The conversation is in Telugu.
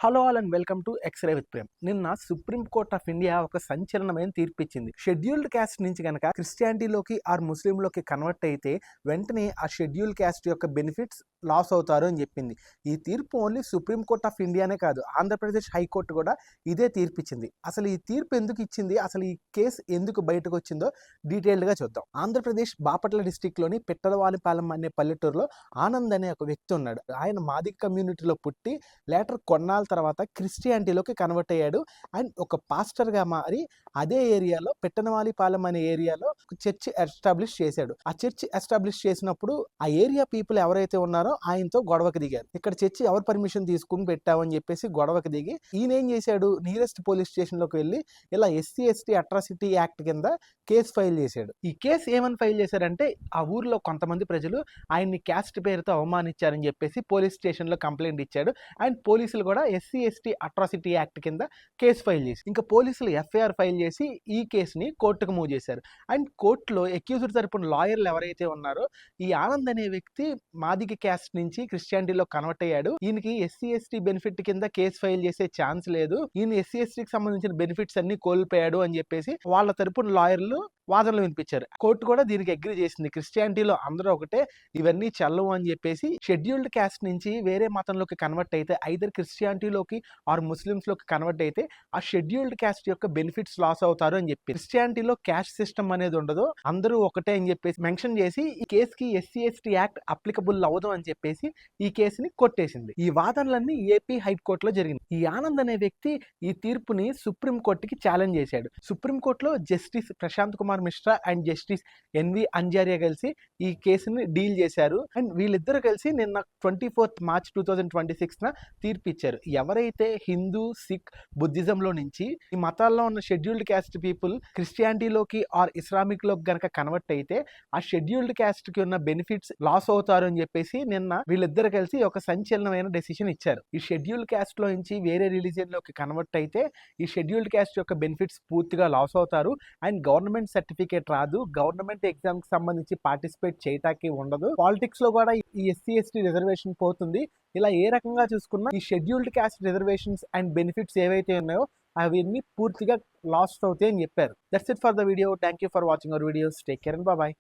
Hello all and welcome to x-ray with Prem. నిన్న సుప్రీం కోర్ట్ ఆఫ్ ఇండియా ఒక సంచలనమైన తీర్పు ఇచ్చింది. షెడ్యూల్డ్ క్యాస్ట్ నుంచి కనుక క్రిస్టియానిటీలోకి ఆర్ ముస్లింలోకి కన్వర్ట్ అయితే వెంటనే ఆ షెడ్యూల్ క్యాస్ట్ యొక్క బెనిఫిట్స్ లాస్ అవుతారు అని చెప్పింది. ఈ తీర్పు ఓన్లీ సుప్రీం కోర్ట్ ఆఫ్ ఇండియానే కాదు, ఆంధ్రప్రదేశ్ హైకోర్టు కూడా ఇదే తీర్పు ఇచ్చింది. అసలు ఈ తీర్పు ఎందుకు ఇచ్చింది, అసలు ఈ కేసు ఎందుకు బయటకు వచ్చిందో డీటెయిల్డ్గా చూద్దాం. ఆంధ్రప్రదేశ్ బాపట్ల డిస్టిక్లోని పెట్టలవానిపాలెం అనే పల్లెటూరులో ఆనంద్ అనే ఒక వ్యక్తి ఉన్నాడు. ఆయన మాదిగ కమ్యూనిటీలో పుట్టి లేటర్ కొన్నాళ్ళ తర్వాత క్రిస్టియానిటీలోకి కన్వర్ట్ అయ్యాడు. అండ్ ఒక పాస్టర్గా మారి అదే ఏరియాలో పెట్టనవాలిపాలెం అనే ఏరియాలో ఒక చర్చ్ ఎస్టాబ్లిష్ చేశాడు. ఆ చర్చ్ ఎస్టాబ్లిష్ చేసినప్పుడు ఆ ఏరియా పీపుల్ ఎవరైతే ఉన్నారో ఆయనతో గొడవకు దిగారు. ఇక్కడ చర్చ్ ఎవరు పర్మిషన్ తీసుకుని పెట్టావని చెప్పేసి గొడవకు దిగి ఈయన ఏం చేశాడు, నియరెస్ట్ పోలీస్ స్టేషన్లోకి వెళ్ళి ఇలా SC/ST అట్రాసిటీ యాక్ట్ కింద కేసు ఫైల్ చేశాడు. ఈ కేసు ఏమని ఫైల్ చేశారంటే, ఆ ఊర్లో కొంతమంది ప్రజలు ఆయన్ని క్యాస్ట్ పేరుతో అవమానించారని చెప్పేసి పోలీస్ స్టేషన్లో కంప్లైంట్ ఇచ్చాడు. అండ్ పోలీసులు కూడా SC/ST అట్రాసిటీ యాక్ట్ కింద కేసు ఫైల్ చేసి ఇంకా పోలీసులు FIR ఫైల్ చేసి ఈ కేసుని కోర్టుకు మూవ్ చేశారు. అండ్ కోర్టులో అక్యూజ్డ్ తరపున లాయర్లు ఎవరైతే ఉన్నారో ఈ ఆనంద్ అనే వ్యక్తి మాదిగ క్యాస్ట్ నుంచి క్రిస్టియానిటీలో కన్వర్ట్ అయ్యాడు, ఈయనకి SC/ST బెనిఫిట్ కింద కేసు ఫైల్ చేసే ఛాన్స్ లేదు, ఈయన SC/STకి సంబంధించిన బెనిఫిట్స్ అన్ని కోల్పోయాడు అని చెప్పేసి వాళ్ళ తరపున లాయర్లు వాదనలు వినిపించారు. కోర్టు కూడా దీనికి అగ్రి చేసింది. క్రిస్టియానిటీలో అందరూ ఒకటే, ఇవన్నీ చల్లవు అని చెప్పేసి షెడ్యూల్డ్ క్యాస్ట్ నుంచి వేరే మతంలోకి కన్వర్ట్ అయితే ఐదర్ క్రిస్టియానిటీలోకి ఆర్ ముస్లిమ్స్లోకి కన్వర్ట్ అయితే ఆ షెడ్యూల్డ్ క్యాస్ట్ యొక్క బెనిఫిట్స్ లాస్ అవుతారు అని చెప్పి క్రిస్టియానిటీలో క్యాస్ట్ సిస్టమ్ అనేది ఉండదు, అందరూ ఒకటే అని చెప్పేసి మెన్షన్ చేసి ఈ కేసుకి SC/ST యాక్ట్ అప్లికబుల్ అవ్వదు అని చెప్పేసి ఈ కేసుని కొట్టేసింది. ఈ వాదనలన్నీ ఏపీ హైకోర్టులో జరిగింది. ఈ ఆనంద్ అనే వ్యక్తి ఈ తీర్పుని సుప్రీం కోర్టుకి ఛాలెంజ్ చేశాడు. సుప్రీం కోర్టులో justice Prashant Kumar Mishra and justice NV Anjaria కలిసి ఈ కేసుని డీల్ చేశారు. అండ్ వీళ్ళిద్దరు కలిసి నిన్న 24th March 2026 తీర్పు ఇచ్చారు. ఎవరైతే హిందూ, సిక్, బుద్ధిజంలో నుంచి ఈ మతాల్లో ఉన్న షెడ్యూల్డ్ క్యాస్ట్ పీపుల్ క్రిస్టియానిటీలోకి ఆర్ ఇస్లామిక్లోకి గనక కన్వర్ట్ అయితే ఆ షెడ్యూల్డ్ క్యాస్ట్కి ఉన్న బెనిఫిట్స్ లాస్ అవుతారు అని చెప్పేసి నిన్న వీళ్ళిద్దరు కలిసి ఒక సంచలనమైన డెసిషన్ ఇచ్చారు. ఈ షెడ్యూల్డ్ క్యాస్ట్లో నుంచి వేరే రిలీజియన్లోకి కన్వర్ట్ అయితే ఈ షెడ్యూల్డ్ క్యాస్ట్ యొక్క బెనిఫిట్స్ పూర్తిగా లాస్ అవుతారు. అండ్ గవర్నమెంట్ సర్టిఫికేట్ రాదు, గవర్నమెంట్ ఎగ్జామ్కి సంబంధించి పార్టిసిపేట్ చేయటానికి ఉండదు, పాలిటిక్స్లో కూడా ఈ SC/ST రిజర్వేషన్ పోతుంది. ఇలా ఏ రకంగా చూసుకున్నా ఈ scheduled caste reservations and benefits ఏవైతే ఉన్నాయో అవన్నీ పూర్తిగా లాస్ట్ అవుతాయి అని చెప్పారు. That's it for the video. Thank you for watching our videos. Take care and bye.